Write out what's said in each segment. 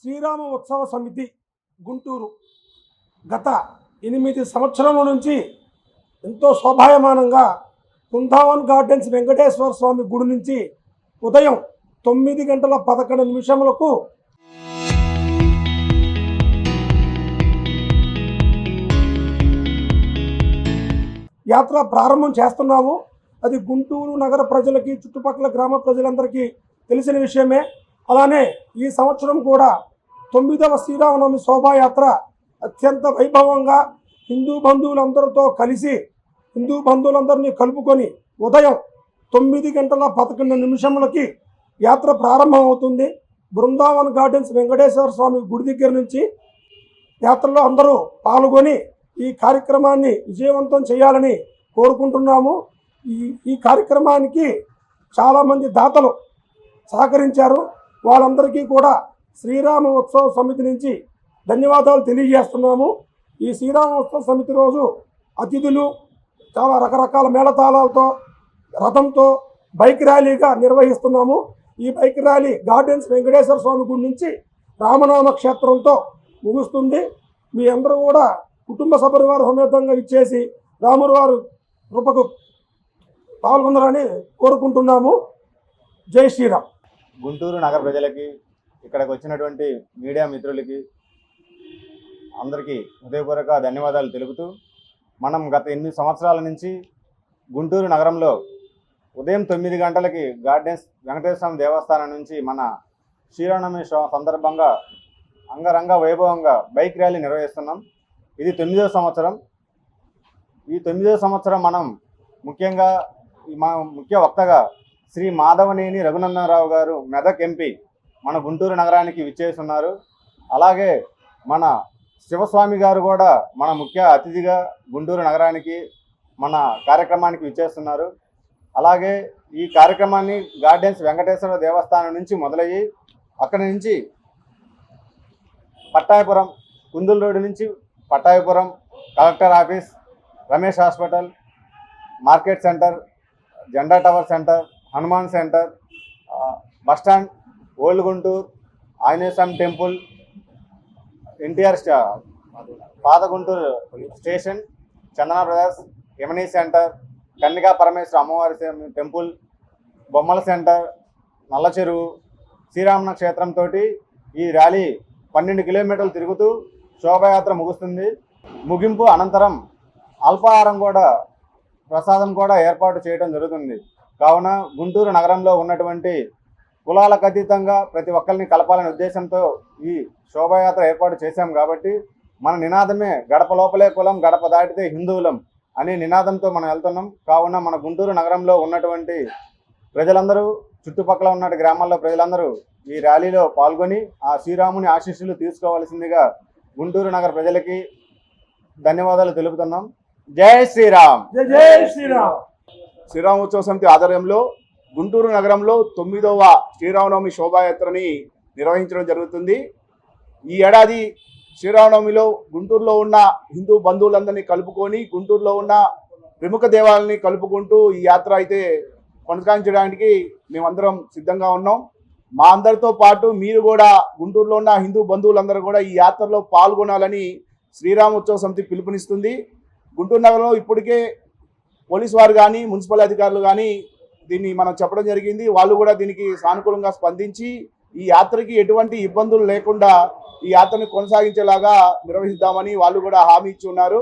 శ్రీరామ ఉత్సవ సమితి గుంటూరు గత 8 సంవత్సరాల నుంచి ఎంతో శోభాయమానంగా బృందావన్ గార్డెన్స్ వెంకటేశ్వర స్వామి గుడి నుంచి ఉదయం 9:11 యాత్ర ప్రారంభం చేస్తున్నాము. అది గుంటూరు నగర ప్రజలకి, చుట్టుపక్కల గ్రామ ప్రజలందరికీ తెలిసిన విషయమే. అలానే ఈ సంవత్సరం కూడా 9వ శ్రీరామనవమి శోభాయాత్ర అత్యంత వైభవంగా హిందూ బంధువులందరితో కలిసి, హిందూ బంధువులందరినీ కలుపుకొని ఉదయం 9:11 యాత్ర ప్రారంభం అవుతుంది. బృందావన్ గార్డెన్స్ వెంకటేశ్వర స్వామి గుడి దగ్గర నుంచి యాత్రలో అందరూ పాల్గొని ఈ కార్యక్రమాన్ని విజయవంతం చేయాలని కోరుకుంటున్నాము. ఈ కార్యక్రమానికి చాలామంది దాతలు సహకరించారు. వాళ్ళందరికీ కూడా శ్రీరామ ఉత్సవ సమితి నుంచి ధన్యవాదాలు తెలియజేస్తున్నాము. ఈ శ్రీరామ ఉత్సవ సమితి రోజు అతిథులు చాలా రకరకాల మేళతాళాలతో, రథంతో బైక్ ర్యాలీగా నిర్వహిస్తున్నాము. ఈ బైక్ ర్యాలీ గార్డెన్స్ వెంకటేశ్వర స్వామి గుడి నుంచి రామనామ క్షేత్రంతో ముగుస్తుంది. మీ అందరూ కూడా కుటుంబ సపరివార సమేతంగా ఇచ్చేసి రాముడు వారు కృపకు పాల్గొనాలని కోరుకుంటున్నాము. జై శ్రీరామ్. గుంటూరు నగర ప్రజలకి, ఇక్కడికి వచ్చినటువంటి మీడియా మిత్రులకి అందరికీ హృదయపూర్వక ధన్యవాదాలు తెలుపుతూ, మనం గత 8 సంవత్సరాల నుంచి గుంటూరు నగరంలో ఉదయం 9 గంటలకి గార్డెన్స్ వెంకటేశ్వర స్వామి దేవస్థానం నుంచి మన శ్రీరామనవమి సందర్భంగా అంగరంగ వైభవంగా బైక్ ర్యాలీ నిర్వహిస్తున్నాం. ఇది 9వ సంవత్సరం. ఈ 9వ సంవత్సరం మనం ముఖ్యంగా మా ముఖ్య వక్తగా శ్రీ మాధవనేని రఘునందనరావు గారు, మెదక్ ఎంపీ, మన గుంటూరు నగరానికి విచ్చేస్తున్నారు. అలాగే మన శివస్వామి గారు కూడా మన ముఖ్య అతిథిగా గుంటూరు నగరానికి మన కార్యక్రమానికి విచ్చేస్తున్నారు. అలాగే ఈ కార్యక్రమాన్ని గార్డెన్స్ వెంకటేశ్వర దేవస్థానం నుంచి మొదలయ్యి అక్కడి నుంచి పట్టాయపురం, కుందుల రోడ్డు నుంచి Pattayapuram, collector office, Ramesh hospital, market centre, జెండా tower centre, Hanuman centre, bus stand, old Guntur, Anjaneya Swami temple, NTR పాత Guntur station, Chandana brothers, Yamani centre, Kanyaka Parameswara అమ్మవారి టెంపుల్, బొమ్మల సెంటర్, నల్ల చెరువు, శ్రీరామన క్షేత్రంతో ఈ ర్యాలీ 12 కిలోమీటర్లు తిరుగుతూ శోభాయాత్ర ముగుస్తుంది. ముగింపు అనంతరం అల్పాహారం కూడా, ప్రసాదం కూడా ఏర్పాటు చేయడం జరుగుతుంది. కావున గుంటూరు నగరంలో ఉన్నటువంటి కులాలకు అతీతంగా ప్రతి ఒక్కరిని కలపాలనే ఉద్దేశంతో ఈ శోభాయాత్ర ఏర్పాటు చేశాం. కాబట్టి మన నినాదమే గడప లోపలే కులం, గడప దాటితే హిందువులం అనే నినాదంతో మనం వెళ్తున్నాం. కావున మన గుంటూరు నగరంలో ఉన్నటువంటి ప్రజలందరూ, చుట్టుపక్కల ఉన్న గ్రామాల్లో ప్రజలందరూ ఈ ర్యాలీలో పాల్గొని ఆ శ్రీరాముని ఆశీస్సులు తీసుకోవాల్సిందిగా గుంటూరు నగర ప్రజలకి ధన్యవాదాలు తెలుపుతున్నాం. జై శ్రీరామ్. జై శ్రీరామ్. శ్రీరామోత్సవ సమితి ఆధ్వర్యంలో గుంటూరు నగరంలో 9వ శ్రీరామనవమి శోభాయాత్రని నిర్వహించడం జరుగుతుంది. ఈ ఏడాది శ్రీరామనవమిలో గుంటూరులో ఉన్న హిందూ బంధువులందరినీ కలుపుకొని, గుంటూరులో ఉన్న ప్రముఖ దేవాలయాన్ని కలుపుకుంటూ ఈ యాత్ర అయితే కొనసాగించడానికి మేమందరం సిద్ధంగా ఉన్నాం. మా అందరితో పాటు మీరు కూడా గుంటూరులో ఉన్న హిందూ బంధువులందరూ కూడా ఈ యాత్రలో పాల్గొనాలని శ్రీరామోత్సవ సమితి పిలుపునిస్తుంది. గుంటూరు నగరంలో ఇప్పటికే పోలీసు వారు కానీ, మున్సిపల్ అధికారులు కానీ దీన్ని మనం చెప్పడం జరిగింది. వాళ్ళు కూడా దీనికి సానుకూలంగా స్పందించి ఈ యాత్రకి ఎటువంటి ఇబ్బందులు లేకుండా ఈ యాత్రను కొనసాగించేలాగా నిర్వహిద్దామని వాళ్ళు కూడా హామీ ఇచ్చి ఉన్నారు.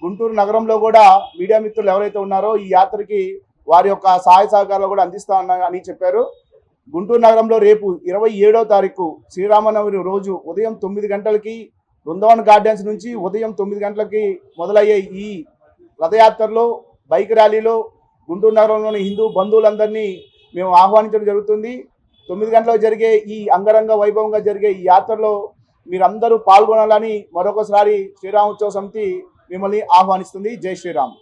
గుంటూరు నగరంలో కూడా మీడియా మిత్రులు ఎవరైతే ఉన్నారో ఈ యాత్రకి వారి యొక్క సహాయ సహకారాలు కూడా అందిస్తామని చెప్పారు. గుంటూరు నగరంలో రేపు 27వ తారీఖు శ్రీరామనవమి రోజు ఉదయం 9 గంటలకి బృందావన్ గార్డెన్స్ నుంచి ఉదయం 9 గంటలకి మొదలయ్యే ఈ రథయాత్రలో, బైక్ ర్యాలీలో గుంటూరు నగరంలోని హిందూ బంధువులందరినీ మేము ఆహ్వానించడం జరుగుతుంది. 9 గంటలకు జరిగే ఈ అంగరంగ వైభవంగా జరిగే ఈ యాత్రలో మీరందరూ పాల్గొనాలని మరొకసారి శ్రీరామోత్సవ సమితి మిమ్మల్ని ఆహ్వానిస్తుంది. జై శ్రీరామ్.